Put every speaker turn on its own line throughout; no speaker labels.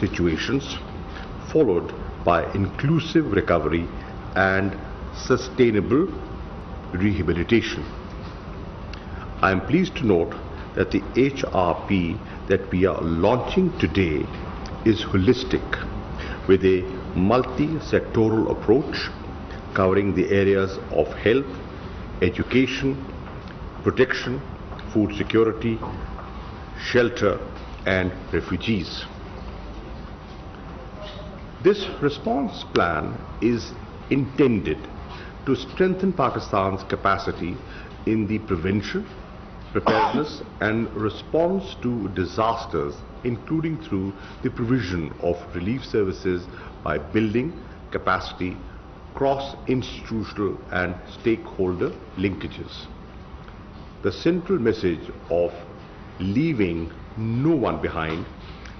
situations, followed by inclusive recovery and sustainable rehabilitation. I am pleased to note that the HRP that we are launching today is holistic, with a multi-sectoral approach covering the areas of health, education, protection, food security, shelter, and refugees. This response plan is intended to strengthen Pakistan's capacity in the prevention, preparedness, and response to disasters, including through the provision of relief services by building capacity, cross-institutional and stakeholder linkages. The central message of leaving no one behind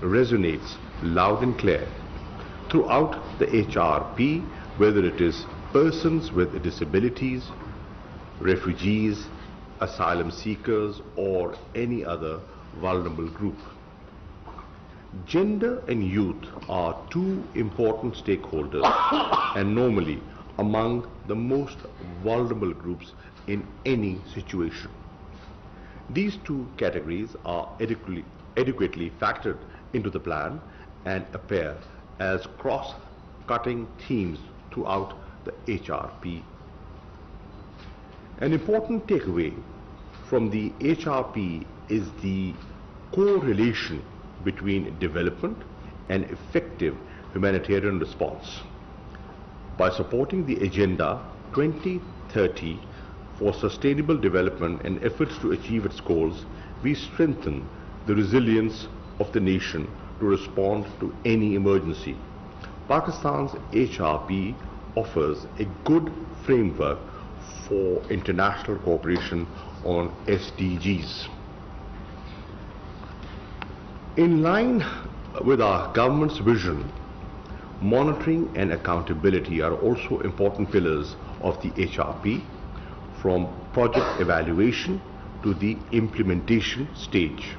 resonates loud and clear throughout the HRP, whether it is persons with disabilities, refugees, asylum seekers, or any other vulnerable group. Gender and youth are two important stakeholders and normally among the most vulnerable groups in any situation. These two categories are adequately factored into the plan and appear as cross-cutting themes throughout the HRP. An important takeaway from the HRP is the correlation between development and effective humanitarian response. By supporting the Agenda 2030 for sustainable development and efforts to achieve its goals, we strengthen the resilience of the nation to respond to any emergency. Pakistan's HRP offers a good framework for international cooperation on SDGs. In line with our government's vision, monitoring and accountability are also important pillars of the HRP, from project evaluation to the implementation stage.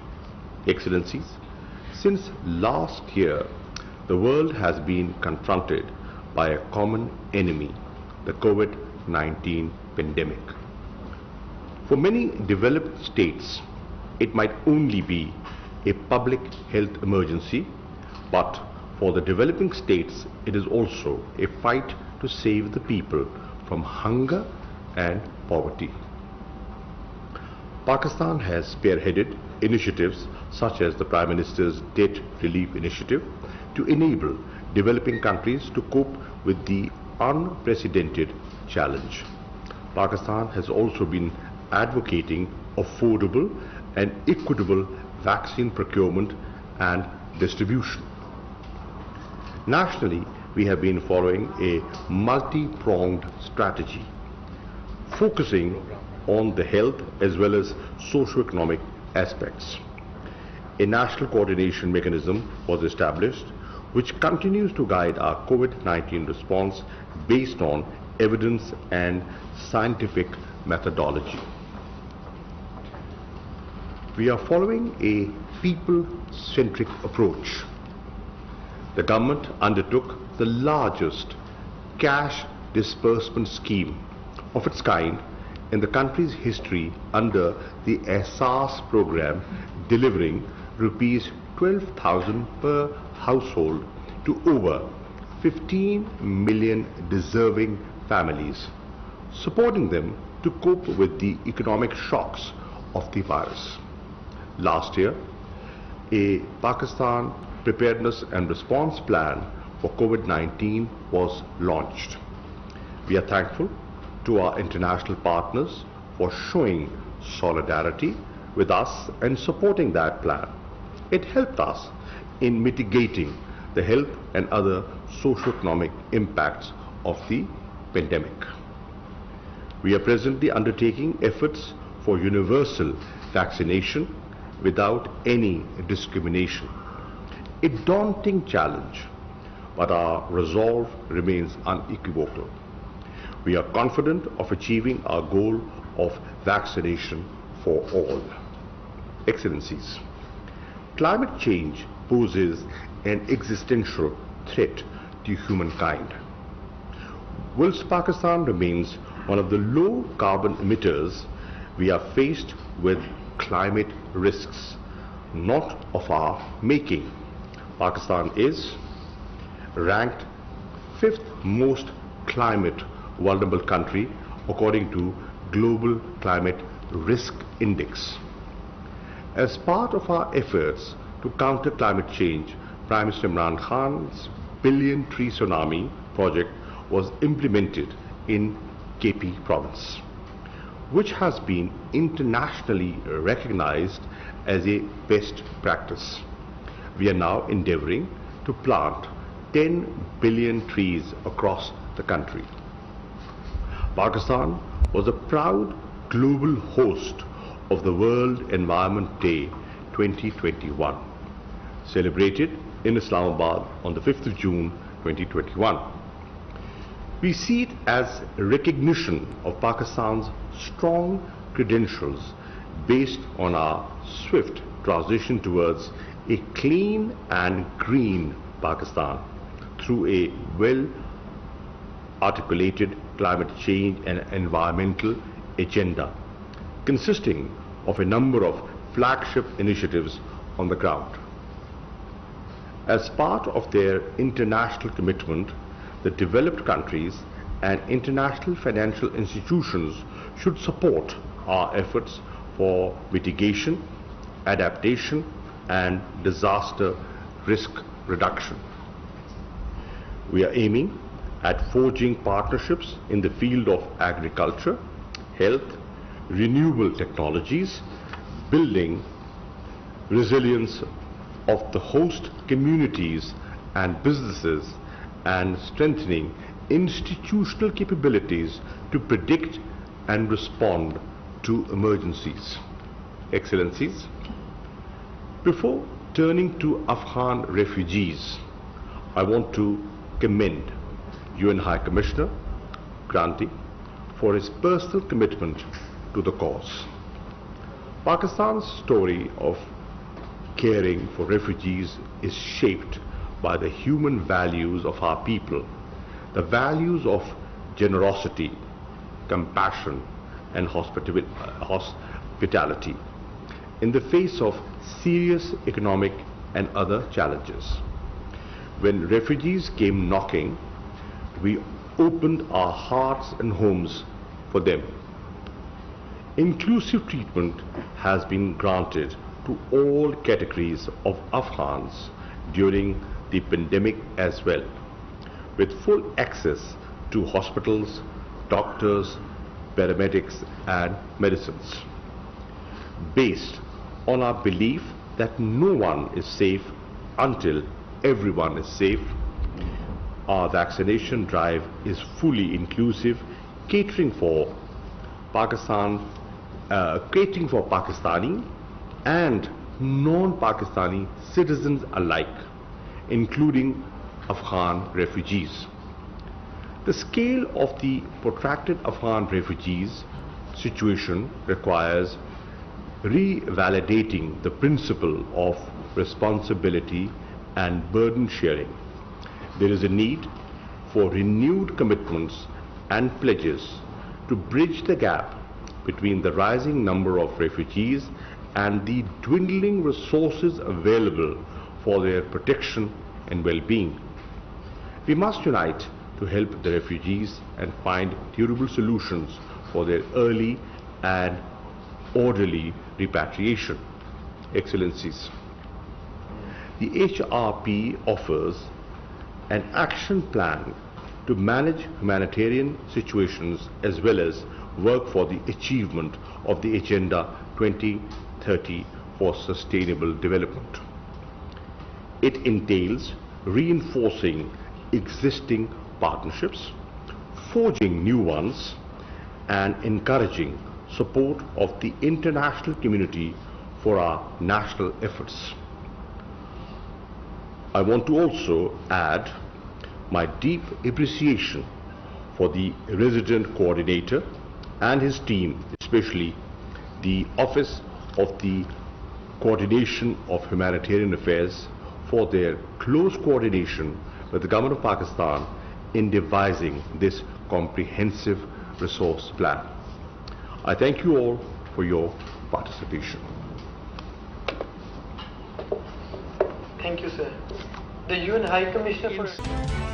Excellencies, since last year, the world has been confronted by a common enemy, the COVID-19 pandemic. For many developed states, it might only be a public health emergency, but for the developing states, it is also a fight to save the people from hunger and poverty. Pakistan has spearheaded initiatives such as the Prime Minister's Debt Relief Initiative to enable developing countries to cope with the unprecedented challenge. Pakistan has also been advocating affordable and equitable vaccine procurement and distribution. Nationally, we have been following a multi-pronged strategy, focusing on the health as well as socio-economic aspects. A national coordination mechanism was established which continues to guide our COVID-19 response based on evidence and scientific methodology. We are following a people-centric approach. The government undertook the largest cash disbursement scheme of its kind in the country's history under the Ehsaas program, delivering rupees 12,000 per household to over 15 million deserving families, supporting them to cope with the economic shocks of the virus. Last year, a Pakistan Preparedness and Response Plan for COVID-19 was launched. We are thankful to our international partners for showing solidarity with us and supporting that plan. It helped us in mitigating the health and other socio-economic impacts of the pandemic. We are presently undertaking efforts for universal vaccination without any discrimination. A daunting challenge, but our resolve remains unequivocal. We are confident of achieving our goal of vaccination for all. Excellencies, climate change poses an existential threat to humankind. Whilst Pakistan remains one of the low carbon emitters, we are faced with climate risks not of our making. Pakistan is ranked 5th most climate vulnerable country according to Global Climate Risk Index. As part of our efforts to counter climate change, Prime Minister Imran Khan's Billion Tree Tsunami project was implemented in KP province, which has been internationally recognized as a best practice. We are now endeavoring to plant 10 billion trees across the country. Pakistan was a proud global host of the World Environment Day 2021, celebrated in Islamabad on the 5th of June 2021. We see it as a recognition of Pakistan's strong credentials based on our swift transition towards a clean and green Pakistan through a well-articulated climate change and environmental agenda consisting of a number of flagship initiatives on the ground. As part of their international commitment, the developed countries and international financial institutions should support our efforts for mitigation, adaptation, and disaster risk reduction. We are aiming at forging partnerships in the field of agriculture, health, renewable technologies, building resilience of the host communities and businesses, and strengthening institutional capabilities to predict and respond to emergencies. Excellencies, before turning to Afghan refugees, I want to commend UN High Commissioner Granti for his personal commitment to the cause. Pakistan's story of caring for refugees is shaped by the human values of our people, the values of generosity, compassion, and hospitality in the face of serious economic and other challenges. When refugees came knocking, we opened our hearts and homes for them. Inclusive treatment has been granted to all categories of Afghans during the pandemic as well, with full access to hospitals, doctors, paramedics, and medicines. Based on our belief that no one is safe until everyone is safe, our vaccination drive is fully inclusive, catering for Pakistani and non-Pakistani citizens alike, including Afghan refugees. The scale of the protracted Afghan refugees situation requires revalidating the principle of responsibility and burden sharing. There is a need for renewed commitments and pledges to bridge the gap between the rising number of refugees and the dwindling resources available for their protection and well-being. We must unite to help the refugees and find durable solutions for their early and orderly repatriation. Excellencies, the HRP offers an action plan to manage humanitarian situations as well as work for the achievement of the Agenda 2030 for Sustainable Development. It entails reinforcing existing partnerships, forging new ones, and encouraging support of the international community for our national efforts. I want to also add my deep appreciation for the resident coordinator and his team, especially the Office of the Coordination of Humanitarian Affairs, for their close coordination with the Government of Pakistan in devising this comprehensive resource plan. I thank you all for your participation.
Thank you, sir. The UN High Commissioner for